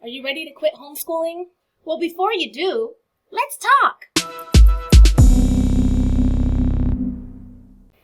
Are you ready to quit homeschooling? Well, before you do, let's talk.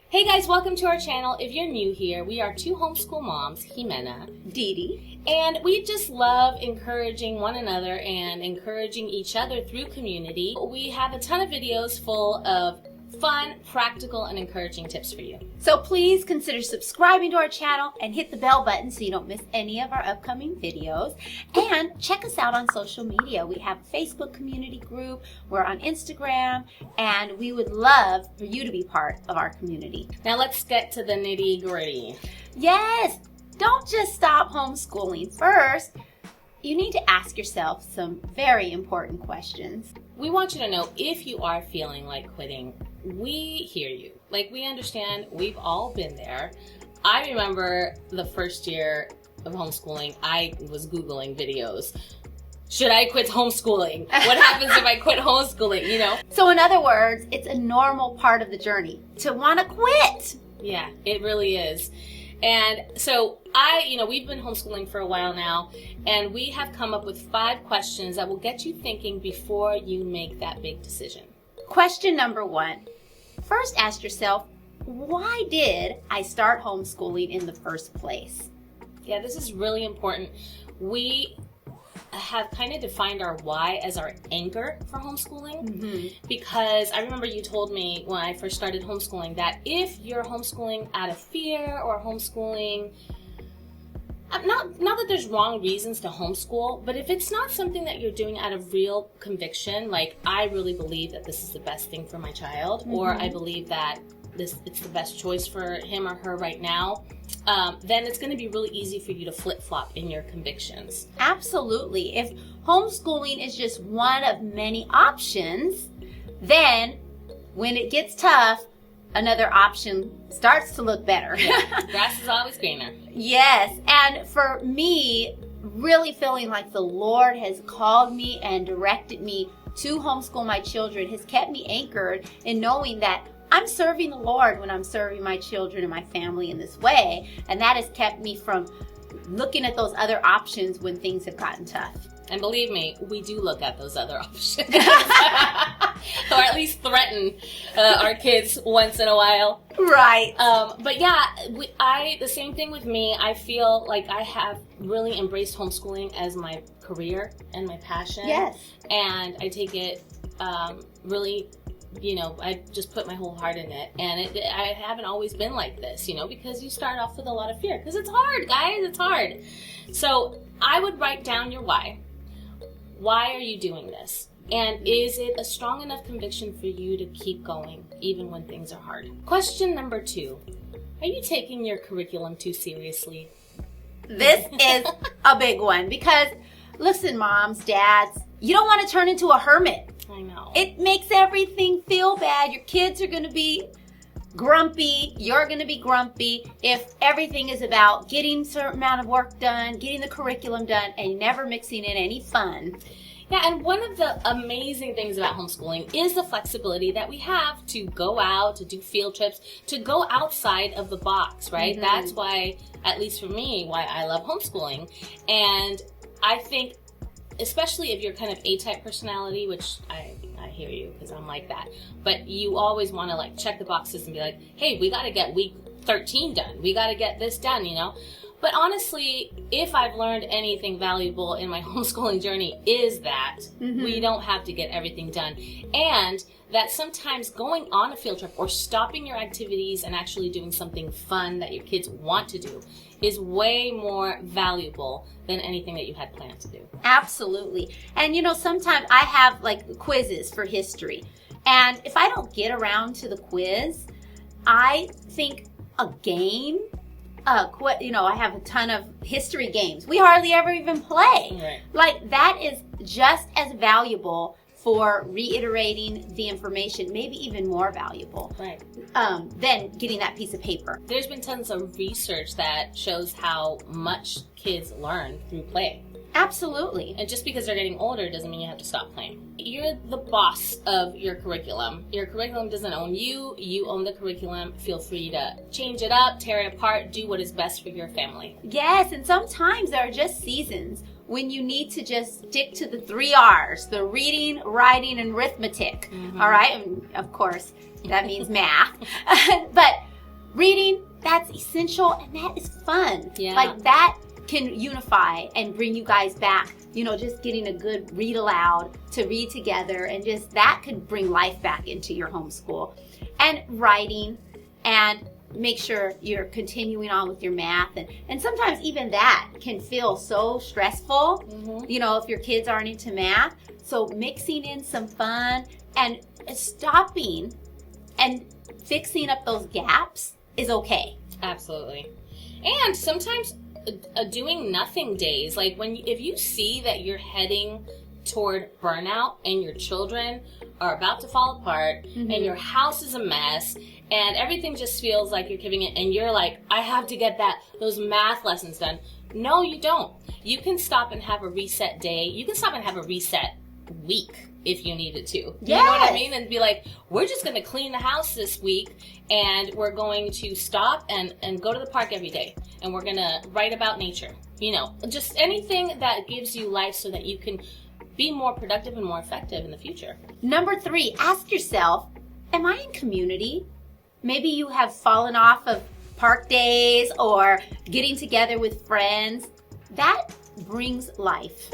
Hey guys, welcome to our channel. If you're new here, we are two homeschool moms, Ximena, DeeDee, and we just love encouraging one another and encouraging each other through community. We have a ton of videos full of fun, practical, and encouraging tips for you. So please consider subscribing to our channel and hit the bell button so you don't miss any of our upcoming videos. And check us out on social media. We have a Facebook community group, we're on Instagram, and we would love for you to be part of our community. Now let's get to the nitty-gritty. Yes, don't just stop homeschooling. First, you need to ask yourself some very important questions. We want you to know if you are feeling like quitting, we hear you. Like, we understand, we've all been there. I remember the first year of homeschooling, I was Googling videos. Should I quit homeschooling? What happens if I quit homeschooling, you know? So in other words, it's a normal part of the journey to want to quit. Yeah, it really is. And so we've been homeschooling for a while now, and we have come up with 5 questions that will get you thinking before you make that big decision. Question number 1. First, ask yourself, why did I start homeschooling in the first place? Yeah, this is really important. We have kind of defined our why as our anchor for homeschooling, because I remember you told me when I first started homeschooling that if you're homeschooling out of fear or homeschooling, not that there's wrong reasons to homeschool, but if it's not something that you're doing out of real conviction, like I really believe that this is the best thing for my child, or I believe that it's the best choice for him or her right now, then it's going to be really easy for you to flip-flop in your convictions. Absolutely. If homeschooling is just one of many options, then when it gets tough, another option starts to look better. Yeah, grass is always greener. Yes, and for me, really feeling like the Lord has called me and directed me to homeschool my children has kept me anchored in knowing that I'm serving the Lord when I'm serving my children and my family in this way, and that has kept me from looking at those other options when things have gotten tough. And believe me, we do look at those other options. Or at least threaten our kids once in a while. Right. But yeah, the same thing with me. I feel like I have really embraced homeschooling as my career and my passion. Yes. And I take it really, I just put my whole heart in it. And I haven't always been like this, because you start off with a lot of fear. Because it's hard, guys. It's hard. So I would write down your why. Why are you doing this? And is it a strong enough conviction for you to keep going, even when things are hard? Question number 2. Are you taking your curriculum too seriously? This is a big one because, listen, moms, dads, you don't want to turn into a hermit. I know. It makes everything feel bad. Your kids are going to be grumpy. You're going to be grumpy if everything is about getting a certain amount of work done, getting the curriculum done, and never mixing in any fun. Yeah, and one of the amazing things about homeschooling is the flexibility that we have to go out, to do field trips, to go outside of the box, right? That's why, at least for me, why I love homeschooling. And I think, especially if you're kind of A-type personality, which I hear you because I'm like that, but you always want to like check the boxes and be like, hey, we got to get week 13 done. We got to get this done, But honestly, if I've learned anything valuable in my homeschooling journey is that we don't have to get everything done. And that sometimes going on a field trip or stopping your activities and actually doing something fun that your kids want to do is way more valuable than anything that you had planned to do. Absolutely. And sometimes I have like quizzes for history. And if I don't get around to the quiz, I think a game, I have a ton of history games. We hardly ever even play. Right. Like that is just as valuable for reiterating the information, maybe even more valuable, right, than getting that piece of paper. There's been tons of research that shows how much kids learn through play. Absolutely. And just because they're getting older doesn't mean you have to stop playing. You're the boss of your curriculum. Your curriculum doesn't own you. You own the curriculum. Feel free to change it up, tear it apart, do what is best for your family. Yes, and sometimes there are just seasons when you need to just stick to the 3 R's, the reading, writing, and arithmetic. All right? And of course, that means math. But reading, that's essential, and that is fun. Yeah. Like, that can unify and bring you guys back. You know, just getting a good read aloud to read together, and just that could bring life back into your homeschool. And writing, and make sure you're continuing on with your math. And sometimes even that can feel so stressful, you know, if your kids aren't into math. So mixing in some fun and stopping and fixing up those gaps is okay. Absolutely. And sometimes doing nothing days, like if you see that you're heading toward burnout and your children are about to fall apart and your house is a mess and everything just feels like you're giving it, and you're like, I have to get those math lessons done. No, you don't. You can stop and have a reset day. You can stop and have a reset week if you needed to. You know what I mean? And be like, we're just going to clean the house this week, and we're going to stop and go to the park every day, and we're going to write about nature. You know, just anything that gives you life so that you can be more productive and more effective in the future. Number 3, ask yourself, am I in community? Maybe you have fallen off of park days or getting together with friends. That brings life.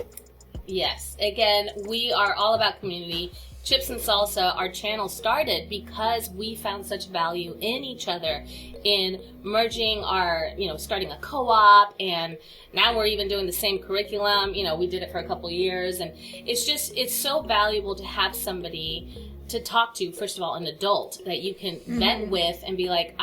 Yes. Again, we are all about community. Chips and Salsa, our channel started because we found such value in each other, in merging our, starting a co-op, and now we're even doing the same curriculum. We did it for a couple years, and it's so valuable to have somebody to talk to, first of all, an adult that you can vent with and be like,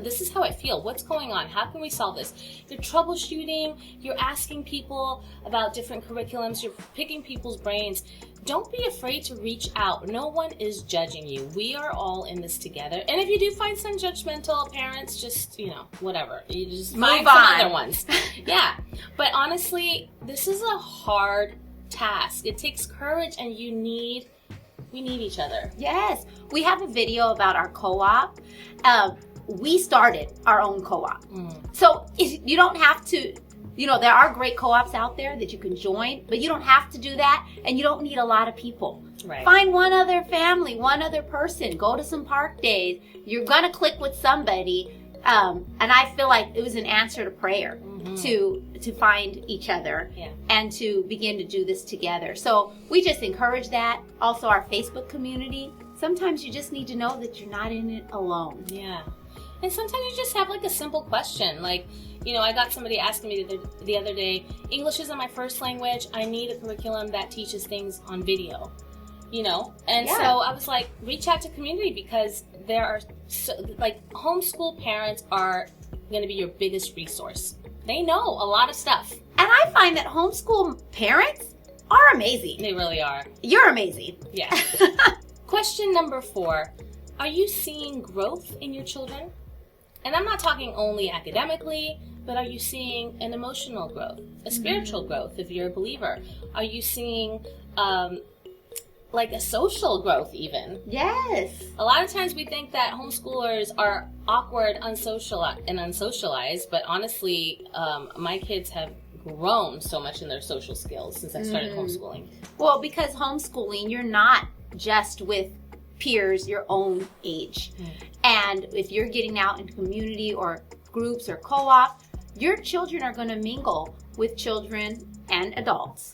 this is how I feel. What's going on? How can we solve this? You're troubleshooting. You're asking people about different curriculums. You're picking people's brains. Don't be afraid to reach out. No one is judging you. We are all in this together. And if you do find some judgmental parents, just, whatever. You just find some other ones. Yeah. But honestly, this is a hard task. It takes courage, and we need each other. Yes. We have a video about our co-op. We started our own co-op. So you don't have to, there are great co-ops out there that you can join, but you don't have to do that, and you don't need a lot of people. Right. Find one other family, one other person. Go to some park days. You're going to click with somebody. And I feel like it was an answer to prayer to find each other and to begin to do this together. So we just encourage that. Also, our Facebook community. Sometimes you just need to know that you're not in it alone. Yeah. And sometimes you just have like a simple question. Like, I got somebody asking me the other day, English isn't my first language. I need a curriculum that teaches things on video. And so I was like, reach out to community, because there are homeschool parents are going to be your biggest resource. They know a lot of stuff. And I find that homeschool parents are amazing. They really are. You're amazing. Yeah. Question number 4. Are you seeing growth in your children? And I'm not talking only academically, but are you seeing an emotional growth, a spiritual growth if you're a believer? Are you seeing a social growth even? Yes. A lot of times we think that homeschoolers are awkward, unsocialized, but honestly, my kids have grown so much in their social skills since I started homeschooling. Well, because homeschooling, you're not just with peers your own age. And if you're getting out into community or groups or co-op, your children are going to mingle with children and adults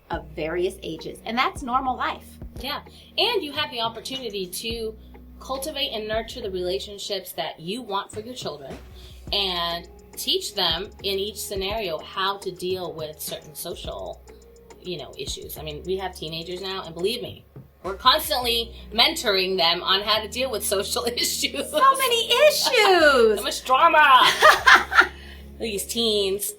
of various ages. And that's normal life. Yeah. And you have the opportunity to cultivate and nurture the relationships that you want for your children, and teach them in each scenario how to deal with certain social, issues. I mean, we have teenagers now, and believe me, we're constantly mentoring them on how to deal with social issues. So many issues. So much drama. These teens.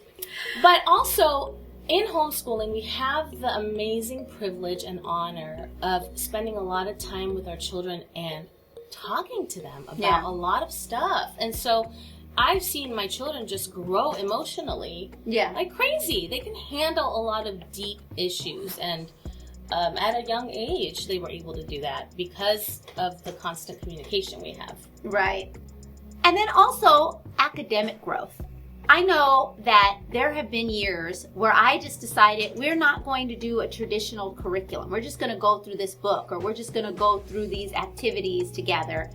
But also, in homeschooling, we have the amazing privilege and honor of spending a lot of time with our children and talking to them about a lot of stuff. And so I've seen my children just grow emotionally like crazy. They can handle a lot of deep issues, and at a young age, they were able to do that because of the constant communication we have. Right. And then also academic growth. I know that there have been years where I just decided we're not going to do a traditional curriculum. We're just going to go through this book, or we're just going to go through these activities together.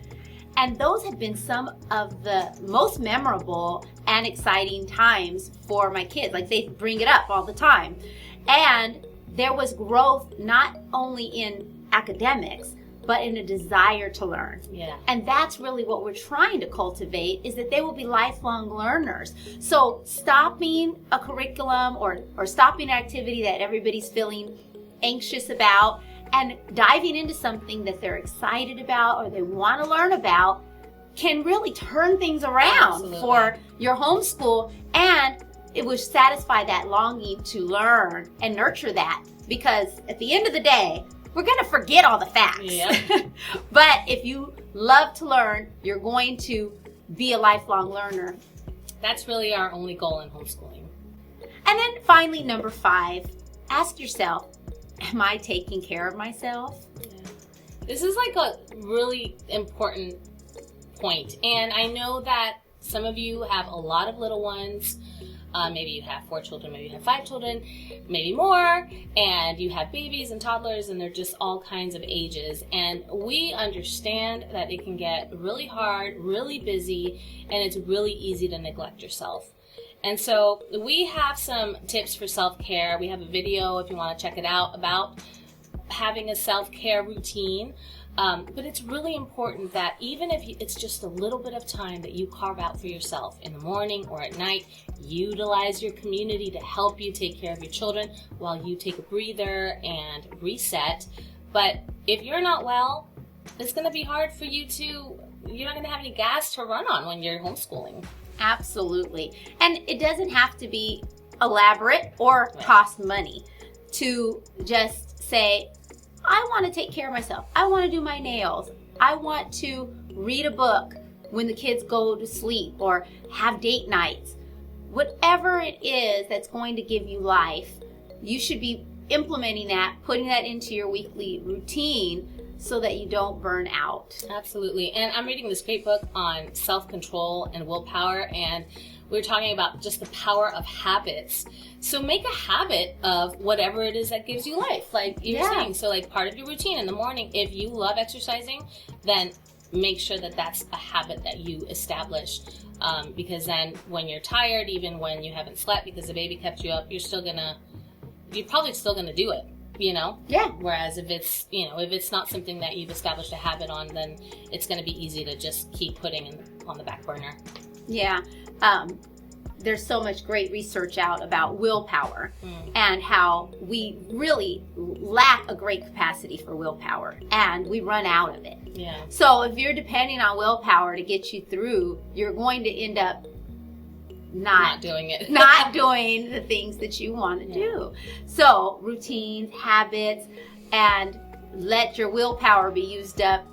And those have been some of the most memorable and exciting times for my kids. Like, they bring it up all the time. And there was growth not only in academics, but in a desire to learn. Yeah. And that's really what we're trying to cultivate, is that they will be lifelong learners. So stopping a curriculum or stopping an activity that everybody's feeling anxious about and diving into something that they're excited about or they want to learn about can really turn things around. Absolutely. For your homeschool, and it will satisfy that longing to learn and nurture that, because at the end of the day, we're going to forget all the facts. Yep. But if you love to learn, you're going to be a lifelong learner. That's really our only goal in homeschooling. And then finally, number 5, ask yourself, am I taking care of myself? Yeah. This is like a really important point. And I know that some of you have a lot of little ones. Maybe you have 4 children, maybe you have 5 children, maybe more, and you have babies and toddlers, and they're just all kinds of ages. And we understand that it can get really hard, really busy, and it's really easy to neglect yourself. And so we have some tips for self-care. We have a video, if you want to check it out, about having a self-care routine. But it's really important that even if it's just a little bit of time that you carve out for yourself in the morning or at night, utilize your community to help you take care of your children while you take a breather and reset. But if you're not well, it's going to be hard for you you're not going to have any gas to run on when you're homeschooling. Absolutely. And it doesn't have to be elaborate or cost money to just say, I want to take care of myself. I want to do my nails. I want to read a book when the kids go to sleep or have date nights. Whatever it is that's going to give you life, you should be implementing that, putting that into your weekly routine so that you don't burn out. Absolutely. And I'm reading this great book on self-control and willpower, and we're talking about just the power of habits. So make a habit of whatever it is that gives you life, like you're saying. So like part of your routine in the morning, if you love exercising, then make sure that that's a habit that you establish. Because then when you're tired, even when you haven't slept because the baby kept you up, you're probably still gonna do it, you know? Yeah. Whereas if it's not something that you've established a habit on, then it's gonna be easy to just keep putting on the back burner. Yeah. There's so much great research out about willpower and how we really lack a great capacity for willpower and we run out of it. Yeah. So if you're depending on willpower to get you through, you're going to end up not doing it. not doing the things that you want to do. So routines, habits, and let your willpower be used up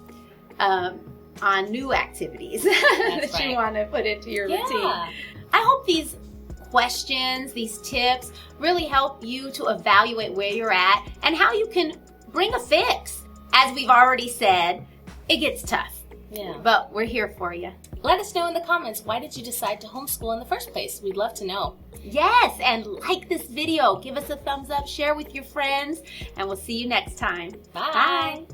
on new activities that you want to put into your routine. I hope these questions, these tips really help you to evaluate where you're at and how you can bring a fix. As we've already said, it gets tough. Yeah. But we're here for you. Let us know in the comments, why did you decide to homeschool in the first place? We'd love to know. Yes, and like this video, give us a thumbs up, share with your friends, and we'll see you next time. Bye. Bye.